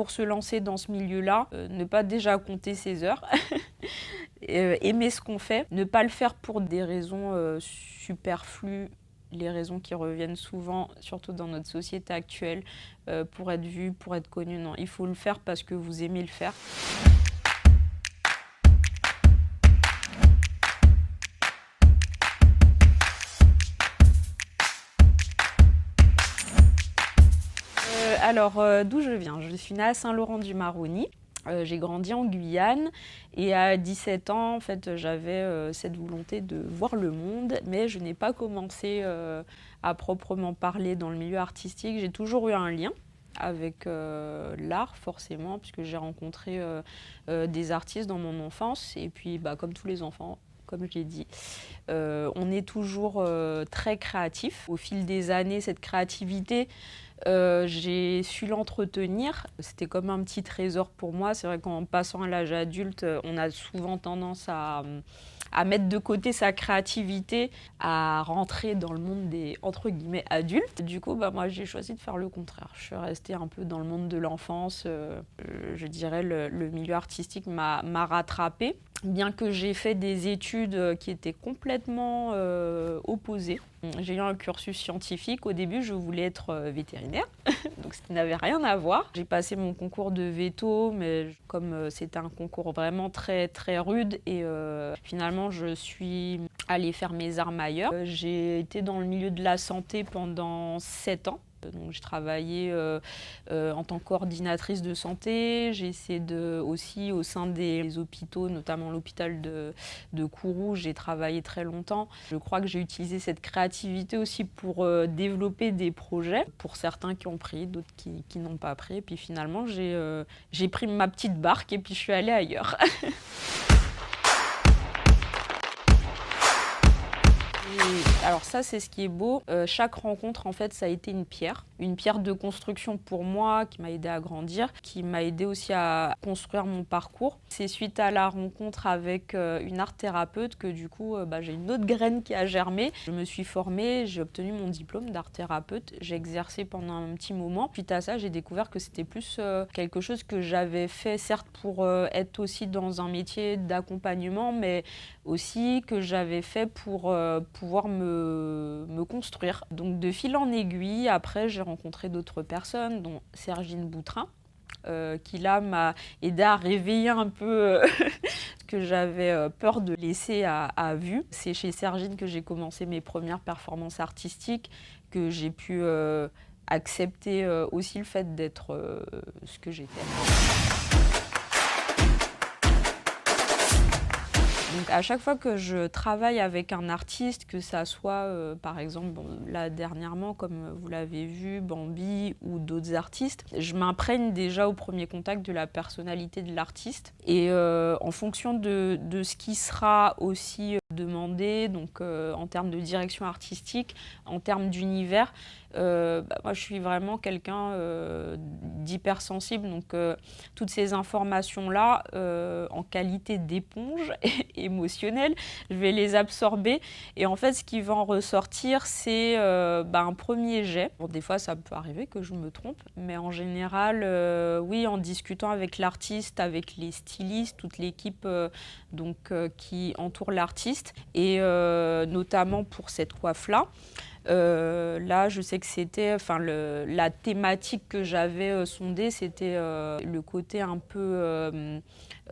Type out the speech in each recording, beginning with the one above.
pour se lancer dans ce milieu-là, ne pas déjà compter ses heures, aimer ce qu'on fait, ne pas le faire pour des raisons superflues, les raisons qui reviennent souvent, surtout dans notre société actuelle, pour être vu, pour être connu. Non, il faut le faire parce que vous aimez le faire. D'où je viens? Je suis née à Saint-Laurent-du-Maroni. J'ai grandi en Guyane et à 17 ans, en fait, j'avais cette volonté de voir le monde, mais je n'ai pas commencé à proprement parler dans le milieu artistique. J'ai toujours eu un lien avec l'art, forcément, puisque j'ai rencontré des artistes dans mon enfance. Et puis, comme tous les enfants, comme je l'ai dit, on est toujours très créatif. Au fil des années, cette créativité, j'ai su l'entretenir. C'était comme un petit trésor pour moi. C'est vrai qu'en passant à l'âge adulte, on a souvent tendance à mettre de côté sa créativité, à rentrer dans le monde des, entre guillemets, adultes. Du coup, moi, j'ai choisi de faire le contraire. Je suis restée un peu dans le monde de l'enfance. Je dirais le milieu artistique m'a rattrapée. Bien que j'ai fait des études qui étaient complètement opposées. J'ai eu un cursus scientifique. Au début, je voulais être vétérinaire, donc ce qui n'avait rien à voir. J'ai passé mon concours de veto, mais comme c'était un concours vraiment très, très rude, et finalement, je suis allée faire mes armes ailleurs. J'ai été dans le milieu de la santé pendant 7 ans. Donc, j'ai travaillé en tant que coordinatrice de santé. J'ai essayé aussi au sein des hôpitaux, notamment l'hôpital de Kourou, j'ai travaillé très longtemps. Je crois que j'ai utilisé cette créativité aussi pour développer des projets, pour certains qui ont pris, d'autres qui n'ont pas pris. Et puis finalement, j'ai pris ma petite barque et puis je suis allée ailleurs. Alors ça, c'est ce qui est beau. Chaque rencontre, en fait, ça a été une pierre de construction pour moi, qui m'a aidée à grandir, qui m'a aidée aussi à construire mon parcours. C'est suite à la rencontre avec une art thérapeute que du coup, j'ai une autre graine qui a germé. Je me suis formée, j'ai obtenu mon diplôme d'art thérapeute. J'ai exercé pendant un petit moment. Suite à ça, j'ai découvert que c'était plus quelque chose que j'avais fait, certes pour être aussi dans un métier d'accompagnement, mais aussi que j'avais fait pour pouvoir me construire. Donc de fil en aiguille, après j'ai rencontré d'autres personnes, dont Sergine Boutrin, qui là m'a aidé à réveiller un peu ce que j'avais peur de laisser à vue. C'est chez Sergine que j'ai commencé mes premières performances artistiques, que j'ai pu accepter aussi le fait d'être ce que j'étais. Donc à chaque fois que je travaille avec un artiste, que ça soit par exemple là dernièrement, comme vous l'avez vu, Bambi ou d'autres artistes, je m'imprègne déjà au premier contact de la personnalité de l'artiste, et en fonction de ce qui sera aussi demandé, donc en termes de direction artistique, en termes d'univers, moi je suis vraiment quelqu'un d'hypersensible, donc toutes ces informations-là, en qualité d'éponge émotionnelle, je vais les absorber, et en fait ce qui va en ressortir, c'est un premier jet. Bon, des fois ça peut arriver que je me trompe, mais en général, oui, en discutant avec l'artiste, avec les stylistes, toute l'équipe qui entoure l'artiste, et notamment pour cette coiffe-là. Là, je sais que c'était, la thématique que j'avais sondée, c'était le côté un peu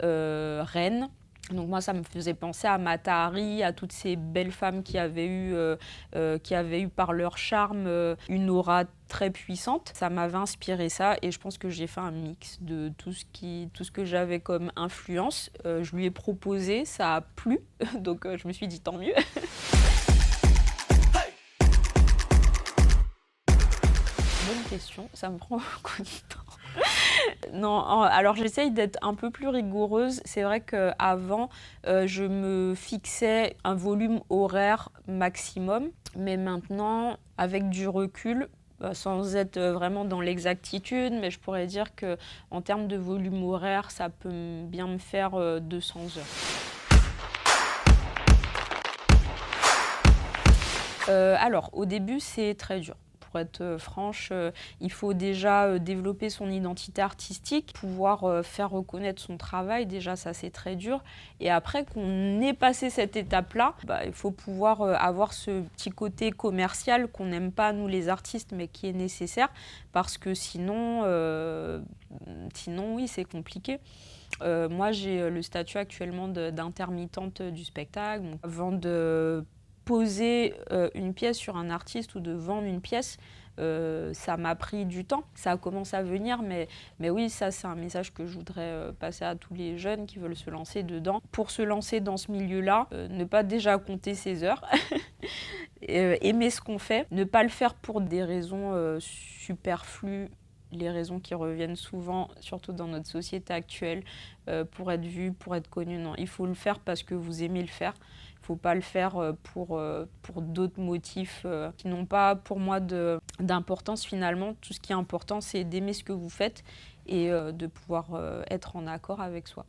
reine. Donc moi, ça me faisait penser à Mata Hari, à toutes ces belles femmes qui avaient eu par leur charme une aura très puissante. Ça m'avait inspiré ça, et je pense que j'ai fait un mix de tout ce que j'avais comme influence. Je lui ai proposé, ça a plu, donc je me suis dit tant mieux. Bonne question, ça me prend beaucoup de temps. Non, alors j'essaye d'être un peu plus rigoureuse. C'est vrai qu'avant, je me fixais un volume horaire maximum, mais maintenant, avec du recul, sans être vraiment dans l'exactitude, mais je pourrais dire qu'en termes de volume horaire, ça peut bien me faire 200 heures. Alors, au début, c'est très dur. pour être franche. Il faut déjà développer son identité artistique, pouvoir faire reconnaître son travail. Déjà, ça, c'est très dur. Et après qu'on ait passé cette étape-là, il faut pouvoir avoir ce petit côté commercial qu'on n'aime pas, nous les artistes, mais qui est nécessaire. Parce que sinon oui, c'est compliqué. Moi, j'ai le statut actuellement d'intermittente du spectacle. Donc, avant de poser une pièce sur un artiste ou de vendre une pièce, ça m'a pris du temps. Ça a commencé à venir, mais oui, ça, c'est un message que je voudrais passer à tous les jeunes qui veulent se lancer dedans. Pour se lancer dans ce milieu-là, ne pas déjà compter ses heures, aimer ce qu'on fait, ne pas le faire pour des raisons superflues, les raisons qui reviennent souvent, surtout dans notre société actuelle, pour être vu, pour être connu. Non, il faut le faire parce que vous aimez le faire. Il ne faut pas le faire pour d'autres motifs qui n'ont pas, pour moi, d'importance finalement. Tout ce qui est important, c'est d'aimer ce que vous faites et de pouvoir être en accord avec soi.